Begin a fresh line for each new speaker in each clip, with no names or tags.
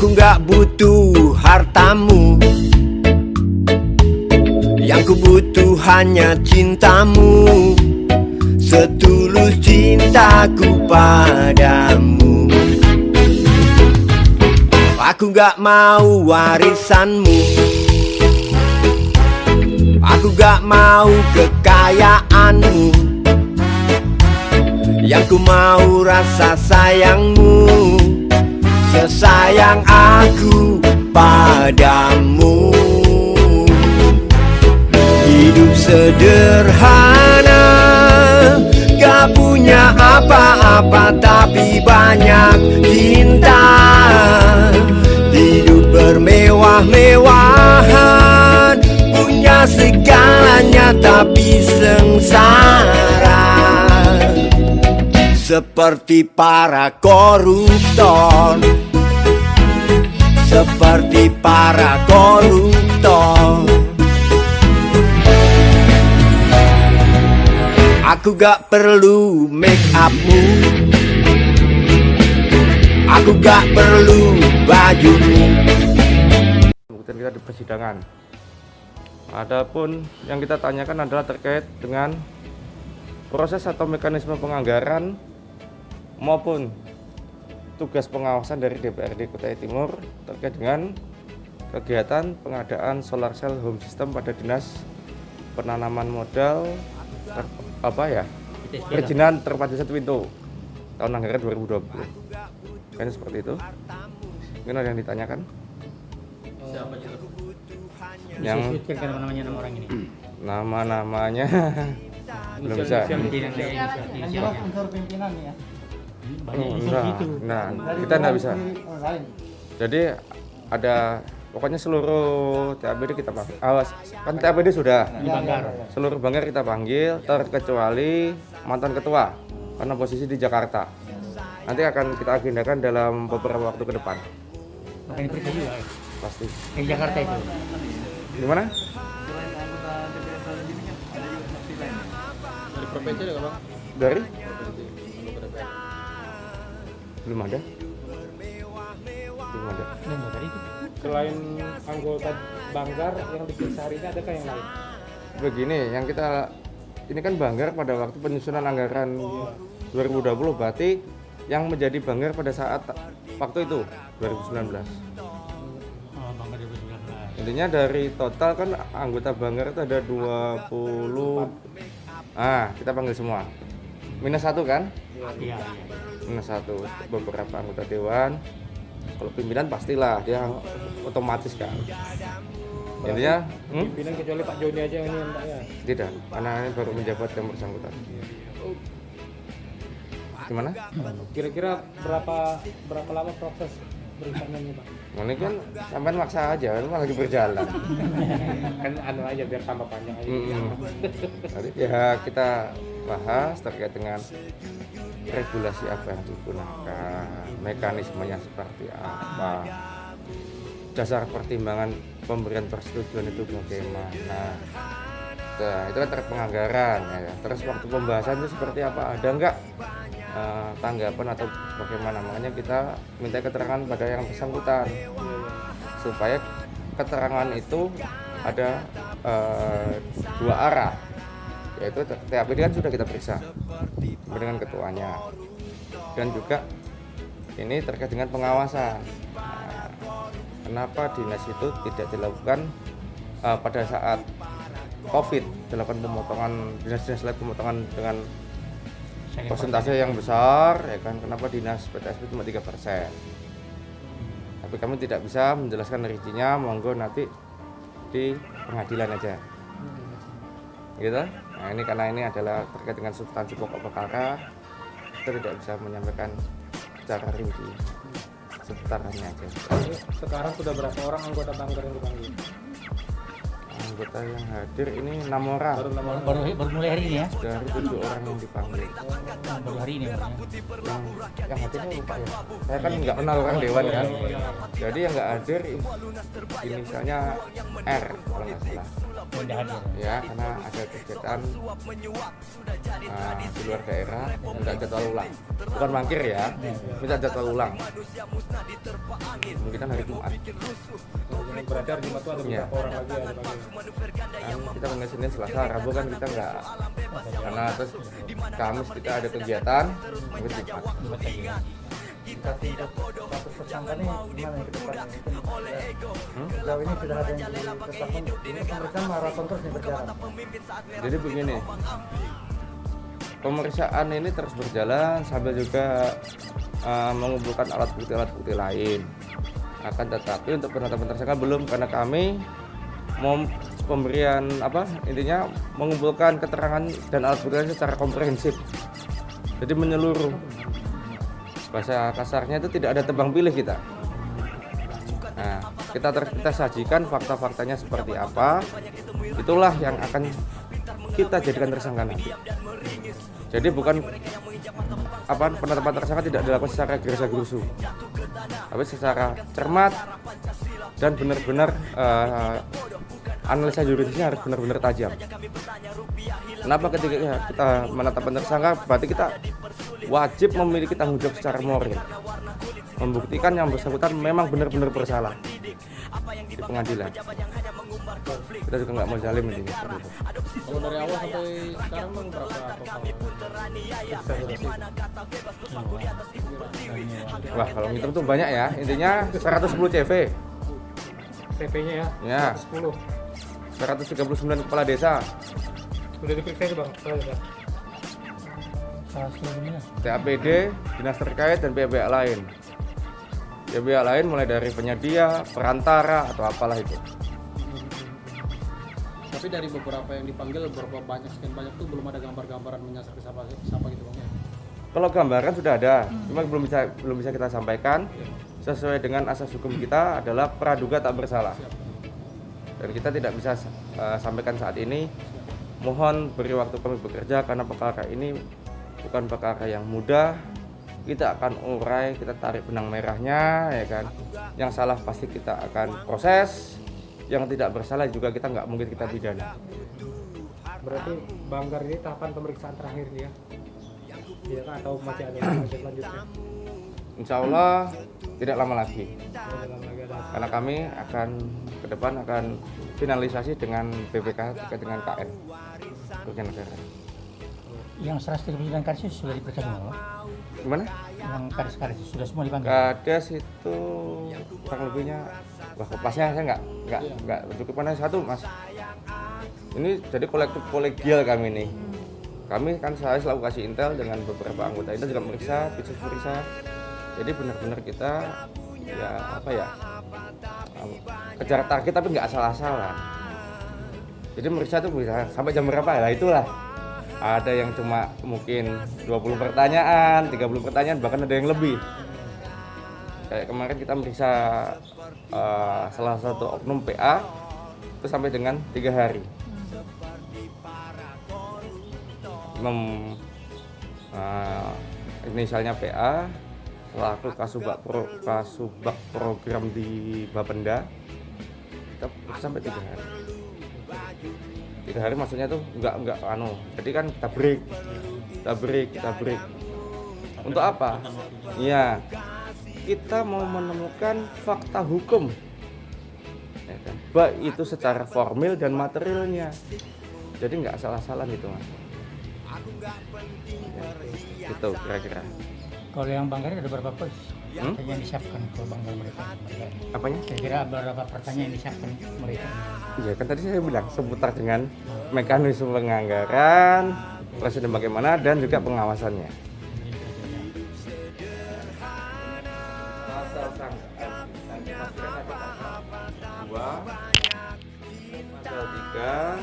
Aku gak butuh hartamu, yang ku butuh hanya cintamu, setulus cintaku padamu. Aku gak mau warisanmu, aku gak mau kekayaanmu, yang ku mau rasa sayangmu, sesayang aku padamu. Hidup sederhana, gak punya apa-apa tapi banyak cinta. Hidup bermewah-mewahan, punya segalanya tapi sengsara. Seperti para koruptor, seperti para koruptor. Aku gak perlu make upmu, aku gak perlu bajumu.
Kemudian kita di persidangan. Adapun yang kita tanyakan adalah terkait dengan proses atau mekanisme penganggaran maupun tugas pengawasan dari DPRD Kutai Timur terkait dengan kegiatan pengadaan solar cell home system pada Dinas Penanaman Modal perizinan terpadu satu pintu tahun anggaran 2020. Kan seperti itu. Mungkin ada yang ditanyakan?
Siapa itu?
Yang
Disebutkan namanya nama orang ini.
Nama-namanya belum bisa.
unsur pimpinan ya.
Nah, kita nggak bisa. Jadi ada pokoknya seluruh TABD kita panggil. Awas, kan TABD sudah.
Di Banggar.
Seluruh Banggar kita panggil, terkecuali mantan ketua karena posisi di Jakarta. Nanti akan kita agendakan dalam beberapa waktu ke depan.
Makanya diperiksa juga.
Pasti.
Di Jakarta itu.
Di mana?
Dari provinsi ada nggak, Bang?
Dari? Belum ada. Belum ada.
Dan tadi itu.
Selain anggota Banggar yang diperiksa hari ini, adakah yang lain?
Begini, yang kita ini kan Banggar pada waktu penyusunan anggaran 2020, berarti yang menjadi Banggar pada saat waktu itu 2019.
Oh, Banggar 2019.
Intinya dari total kan anggota Banggar itu ada 20. Kita panggil semua. Minus 1 kan?
Iya.
Minus 1 beberapa anggota dewan. Kalau pimpinan pastilah dia otomatis kan. Intinya
Pimpinan kecuali Pak Joni aja ini yang ya.
tidak, karena ini baru menjabat yang bersangkutan. Gimana?
Kira-kira berapa lama proses periksanya nih, Pak?
Ini kan sampean maksa aja, ini lagi berjalan.
Kan anu aja biar tambah panjang aja.
Nanti ya kita bahas terkait dengan regulasi apa yang digunakan, mekanismenya seperti apa, dasar pertimbangan pemberian persetujuan itu bagaimana. Nah, itu kan terkait penganggaran ya. Terus waktu pembahasan itu seperti apa, ada enggak tanggapan atau bagaimana. Makanya kita minta keterangan pada yang bersangkutan supaya keterangan itu ada dua arah, yaitu TAPD kan sudah kita periksa dengan ketuanya, dan juga ini terkait dengan pengawasan. Nah, kenapa dinas itu tidak dilakukan pada saat COVID, dilakukan pemotongan dinas-dinas lain, pemotongan dengan persentase yang besar, ya kan? Kenapa dinas PTSP cuma 3%? Tapi kami tidak bisa menjelaskan rincinya, monggo nanti di pengadilan aja. Gitu. Nah, ini karena ini adalah terkait dengan substansi pokok perkara, kita tidak bisa menyampaikan secara rinci, seputarannya aja.
Sekarang sudah berapa orang anggota Banggar yang dipanggil?
Anggota yang hadir ini 6 orang.
Baru mulai hari ini ya.
Dari 7 orang yang dipanggil.
Baru hari ini.
Yang hadirnya lupa ya. Saya kan nggak kenal kan dewan kan. Jadi yang nggak hadir inisialnya R kalau nggak salah.
Tidak hadir.
ya, karena ada kegiatan di luar daerah, minta jadwal ulang. Bukan mangkir ya, minta jadwal ulang. Kemungkinan hari Jumat.
Yang beredar Jumat itu ada
Iya.
beberapa orang lagi ada bagi.
Kan kita mulai Senin, Selasa, Rabu kan kita nggak, karena terus Kamis kita ada kegiatan, mungkin Jumat.
Buat lagi ya.
Tapi untuk status tersangka nih gimana yang ke depan? Sejauh ini sudah ada yang ditetapkan. Ini pemeriksaan maraton terus nih berjalan.
Jadi begini, pemeriksaan ini terus berjalan sambil juga mengumpulkan alat bukti lain. Akan tetapi untuk penetapan tersangka belum, karena kami mau pemberian intinya mengumpulkan keterangan dan alat bukti secara komprehensif. Jadi menyeluruh. Bahasa kasarnya itu tidak ada tebang pilih kita. Nah, kita sajikan fakta-faktanya seperti apa. Itulah yang akan kita jadikan tersangka nanti. Jadi bukan penetapan tersangka tidak dilakukan secara gerasa-gerusu, tapi secara cermat dan benar-benar analisa yuridisnya harus benar-benar tajam. Kenapa ketika kita menetapkan tersangka, berarti kita wajib memiliki tanggung jawab secara moral, membuktikan yang bersangkutan memang benar-benar bersalah di pengadilan. Kita juga nggak mau zalim ini.
Kalau dari awal sampai sekarang bang berapa total?
Wah, kalau ngitung tuh banyak ya. Intinya 110 CV,
CP-nya ya?
ya,
10.
139 kepala desa,
Sudah diperiksa itu bang? Sudah.
Salah seluruhnya.
TAPD, dinas terkait dan pihak-pihak lain. Pihak lain mulai dari penyedia, perantara atau apalah itu.
Tapi dari beberapa yang dipanggil, berapa banyak sekian banyak tuh belum ada gambar-gambaran menyasar ke siapa gitu bang ya?
Kalau gambaran sudah ada, cuma belum bisa kita sampaikan. Sesuai dengan asas hukum kita adalah praduga tak bersalah. Dan kita tidak bisa sampaikan saat ini. Mohon beri waktu kami bekerja karena perkara ini bukan perkara yang mudah. Kita akan urai, kita tarik benang merahnya, ya kan. Yang salah pasti kita akan proses. Yang tidak bersalah juga kita nggak mungkin kita pidana.
Berarti Banggar ini tahapan pemeriksaan terakhir ya? Iya kan? Atau masih ada yang selanjutnya?
Insya Allah tidak lama lagi.
Dalam lagi ada.
Karena kami akan ke depan akan finalisasi dengan BPK terkait dengan KN kerugian negara.
Yang 139 kasus sudah diperiksa semua, Pak?
Gimana?
Yang kasus sudah semua dipanggil.
Kades itu kurang lebihnya, wah pasnya saya nggak cukup mana satu mas. Ini jadi kolektif kolegial kami nih. Kami kan saya selalu kasih intel dengan beberapa anggota itu juga meriksa, periksa. Jadi benar-benar kita kejar target tapi nggak asal-asalan. Jadi meriksa itu bisa sampai jam berapa ya? Itulah. Ada yang cuma mungkin 20 pertanyaan, 30 pertanyaan, bahkan ada yang lebih. Kayak kemarin kita meriksa salah satu oknum PA itu sampai dengan 3 hari. Inisialnya PA, selaku kasubag program di Bapenda, kita periksa sampai 3 hari. 3 hari maksudnya tuh enggak jadi kan kita break. Untuk apa? Iya, kita mau menemukan fakta hukum, ya kan? Baik itu secara formil dan materialnya. Jadi nggak salah-salah gitu mas. Ya, itu kira-kira.
Kalau yang Banggar ada berapa pos? Yang disiapkan kalau Banggar mereka?
Apanya?
Kira-kira berapa pertanyaan yang disiapkan mereka?
Iya kan tadi saya bilang seputar dengan mekanisme penganggaran, presiden bagaimana dan juga pengawasannya. Pasal sangkaan pasal 3,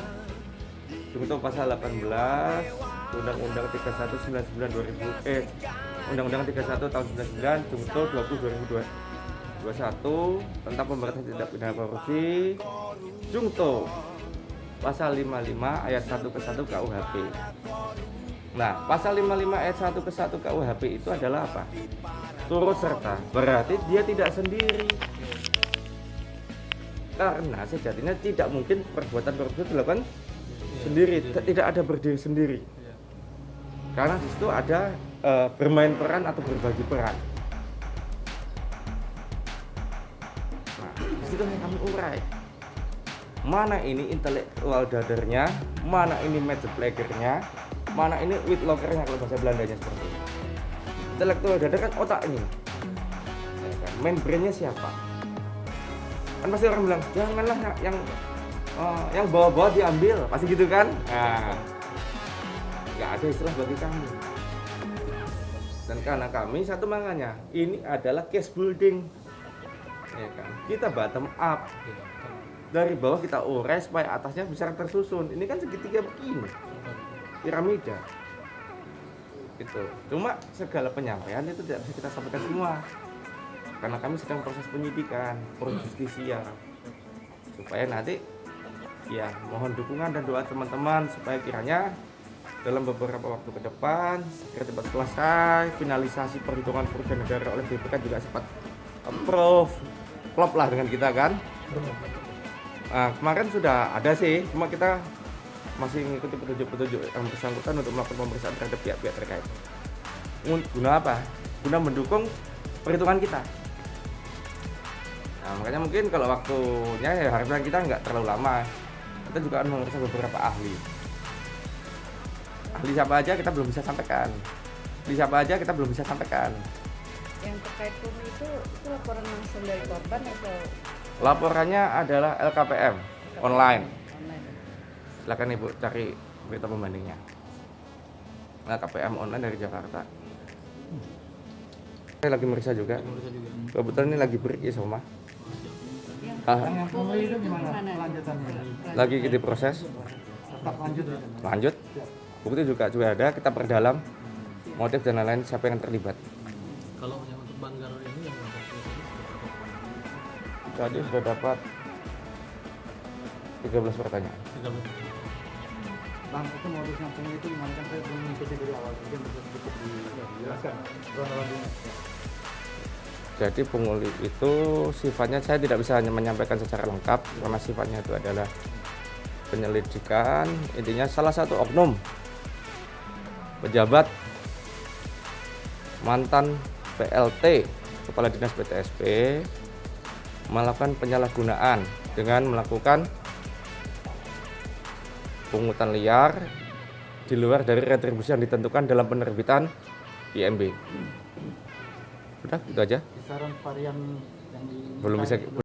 contoh pasal 18, Undang-Undang 3199 Undang-Undang 31 tahun 99, contoh 20 tentang pemberantasan tindak pidana korupsi, Jungto pasal 55 ayat 1 ke 1 KUHP. Nah, pasal 55 ayat 1 ke 1 KUHP itu adalah apa? Turut serta, berarti dia tidak sendiri. Karena sejatinya tidak mungkin perbuatan korupsi dilakukan sendiri, tidak ada berdiri sendiri. Karena di situ ada bermain peran atau berbagi peran. Nah, di situ yang kami urai. Mana ini intellectual dadernya, mana ini major playernya, mana ini with lockernya kalau bahasa Belandanya seperti itu. Intellectual dader kan otaknya, ya kan? Main brainnya siapa? Kan pasti orang bilang janganlah yang bawa-bawa diambil, pasti gitu kan? Nah, nggak ada istilah bagi kami. Dan karena kami satu makanya ini adalah case building, ya kan? Kita bottom up. Dari bawah kita urai supaya atasnya bisa tersusun. Ini kan segitiga begini, piramida. Gitu. Cuma segala penyampaian itu tidak bisa kita sampaikan semua, karena kami sedang proses penyidikan, pro justisia, supaya nanti ya mohon dukungan dan doa teman-teman supaya kiranya dalam beberapa waktu ke depan segera cepat selesai finalisasi perhitungan kerugian negara oleh BPK juga cepat approve, klop lah dengan kita kan. Nah, kemarin sudah ada sih, cuma kita masih mengikuti petunjuk-petunjuk yang bersangkutan untuk melakukan pemeriksaan terhadap pihak-pihak terkait. Guna apa? Guna mendukung perhitungan kita. Nah, makanya mungkin kalau waktunya ya harusnya kita nggak terlalu lama. Kita juga akan memeriksa beberapa ahli. Ahli siapa aja kita belum bisa sampaikan. Ahli siapa aja kita belum bisa sampaikan.
Yang terkait pungli itu laporan langsung dari korban atau
Laporannya adalah LKPM online.
online?
Silakan Ibu cari berita pembandingnya. LKPM online dari Jakarta. Saya lagi meriksa juga. Kebetulan ini lagi break ya sama.
Yang pungli itu gimana kelanjutannya?
Lagi kita proses.
Tetap lanjut ya?
Lanjut. Bukti juga ada, kita perdalam motif dan lain-lain siapa yang terlibat.
Kalau yang untuk Banggar ini yang
Tadi sudah dapat 13 pertanyaan.
Bang, itu modus yang pungli itu gimana, kan saya belum mengikuti dari awal, mungkin bisa sedikit dijelaskan kronologinya.
Jadi pungli itu sifatnya saya tidak bisa hanya menyampaikan secara lengkap karena sifatnya itu adalah penyelidikan. Intinya salah satu oknum pejabat mantan PLT Kepala Dinas PTSP melakukan penyalahgunaan dengan melakukan pungutan liar di luar dari retribusi yang ditentukan dalam penerbitan IMB. Sudah, itu aja.
Kisaran varian yang
Belum bisa